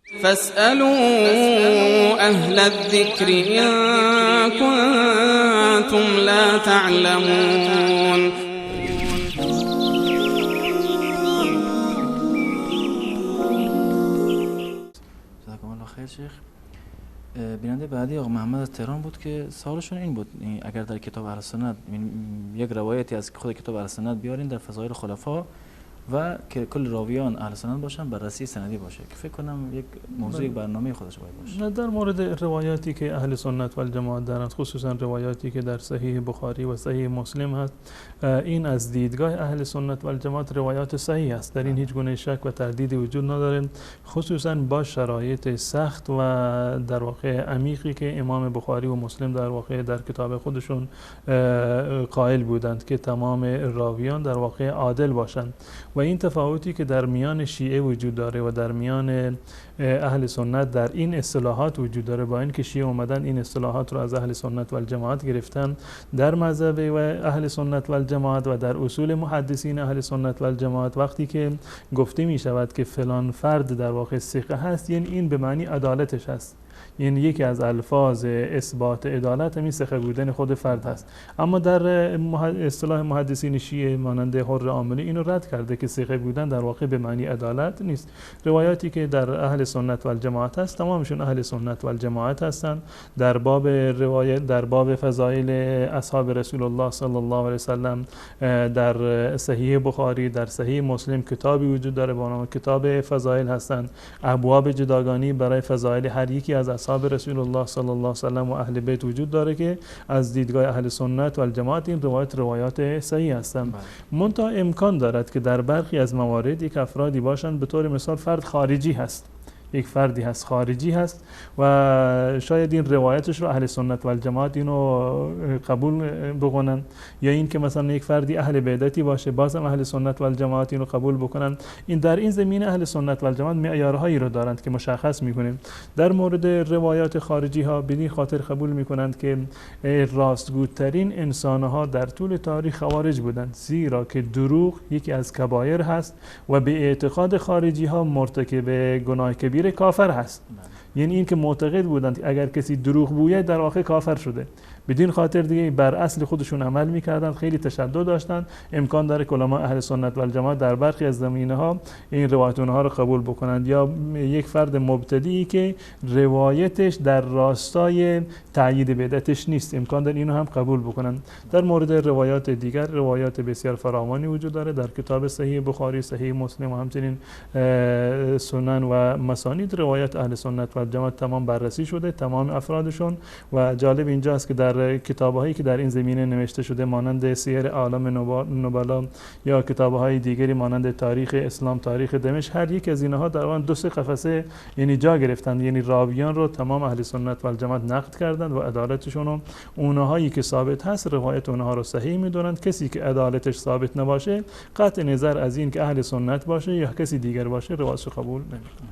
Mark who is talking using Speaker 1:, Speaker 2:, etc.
Speaker 1: فاسألوا أهل الذكر إن كنتم لا تعلمون.
Speaker 2: جزاکم الله خیر شیخ. بیننده بعدی آقا محمد از تهران بود که سوالشون این بود، اگر در کتاب اهل سنت یک روایتی از خود کتاب اهل سنت بیارین در فضایل خلفا و که کل راویان اهل سنت باشن، بررسی سندی باشه، که فکر کنم یک موضوع یک برنامه خودش باید باشه.
Speaker 3: نه، در مورد روایاتی که اهل سنت و الجماعت دارند، خصوصا روایاتی که در صحیح بخاری و صحیح مسلم هست، این از دیدگاه اهل سنت و الجماعت روایات صحیح است، در این هیچ گونه شک و تردیدی وجود نداره، خصوصا با شرایط سخت و در واقع عمیقی که امام بخاری و مسلم در واقع در کتاب خودشون قائل بودند که تمام راویان در واقع عادل باشند. و این تفاوتی که در میان شیعه وجود داره و در میان اهل سنت در این اصطلاحات وجود داره، با اینکه شیعه اومدن این اصطلاحات رو از اهل سنت و الجماعت گرفتن، در مذهب و اهل سنت و الجماعت و در اصول محدثین اهل سنت و الجماعت وقتی که گفته می شود که فلان فرد در واقع ثقه هست، یعنی این به معنی عدالتش هست، یعنی یکی از الفاظ اثبات عدالت همین ثقه بودن خود فرد هست. اما در اصطلاح محدثین شیعه مانند حر عاملی اینو رد کرده که ثقه بودن در واقع به معنی عدالت نیست. روایاتی که در اهل سنت و الجماعت هست تمامشون اهل سنت و الجماعت هستند. در باب روایت، در باب فضائل اصحاب رسول الله صلی الله علیه وسلم، در صحیح بخاری، در صحیح مسلم کتابی وجود داره با نام کتاب فضائل هستند. ابواب جداگانه برای فضائل هر یکی از اصحاب رسول الله صلی الله علیه وسلم و اهل بیت وجود داره که از دیدگاه اهل سنت و الجماعت این روایات صحیح هستند. منتها امکان دارد که در برخی از موارد یک افرادی باشند، به طور مثال فرد خارجی هست، یک فردی هست خارجی هست و شاید این روایتش رو اهل سنت و الجماعت اینو قبول بکنن، یا این که مثلا یک فردی اهل بدعتی باشه بازم اهل سنت و الجماعت اینو قبول بکنن. این در این زمینه اهل سنت و الجماعت معیارهایی رو دارند که مشخص میکنیم. در مورد روایات خارجی ها بدین خاطر قبول میکنند که راستگوترین انسان ها در طول تاریخ خوارج بودند، زیرا که دروغ یکی از کبایر هست و به اعتقاد خارجی ها مرتکب گناه کبیر کافر هست. یعنی این که معتقد بودند اگر کسی دروغ گوید در واقع کافر شده، بدین خاطر دیگه بر اصل خودشون عمل میکردن، خیلی تشدد داشتن. امکان داره که علما اهل سنت و الجماعت در برخی از زمینه ها این روایت اونها رو قبول بکنند، یا یک فرد مبتدی که روایتش در راستای تأیید بدعتش نیست امکان داره اینو هم قبول بکنند. در مورد روایات دیگر روایات بسیار فراوانی وجود داره در کتاب صحیح بخاری، صحیح مسلم و همچنین سنن و مسانید روایات اهل سنت و الجماعت تمام بررسی شده، تمام افرادشون. و جالب اینجاست که در کتاب‌هایی که در این زمینه نوشته شده مانند سیر اعلام نبلا یا کتاب‌های دیگری مانند تاریخ اسلام، تاریخ دمشق، هر یک از اینها در آن 2-3 قفسه یعنی جا گرفتند، یعنی راویان رو تمام اهل سنت و الجماعت نقد کردند و عدالتشون رو، اونهایی که ثابت هست روایت اونها رو صحیح می‌دونند. کسی که عدالتش ثابت نباشه قطع نظر از این که اهل سنت باشه یا کسی دیگر باشه روایتش قبول نمی‌کنند.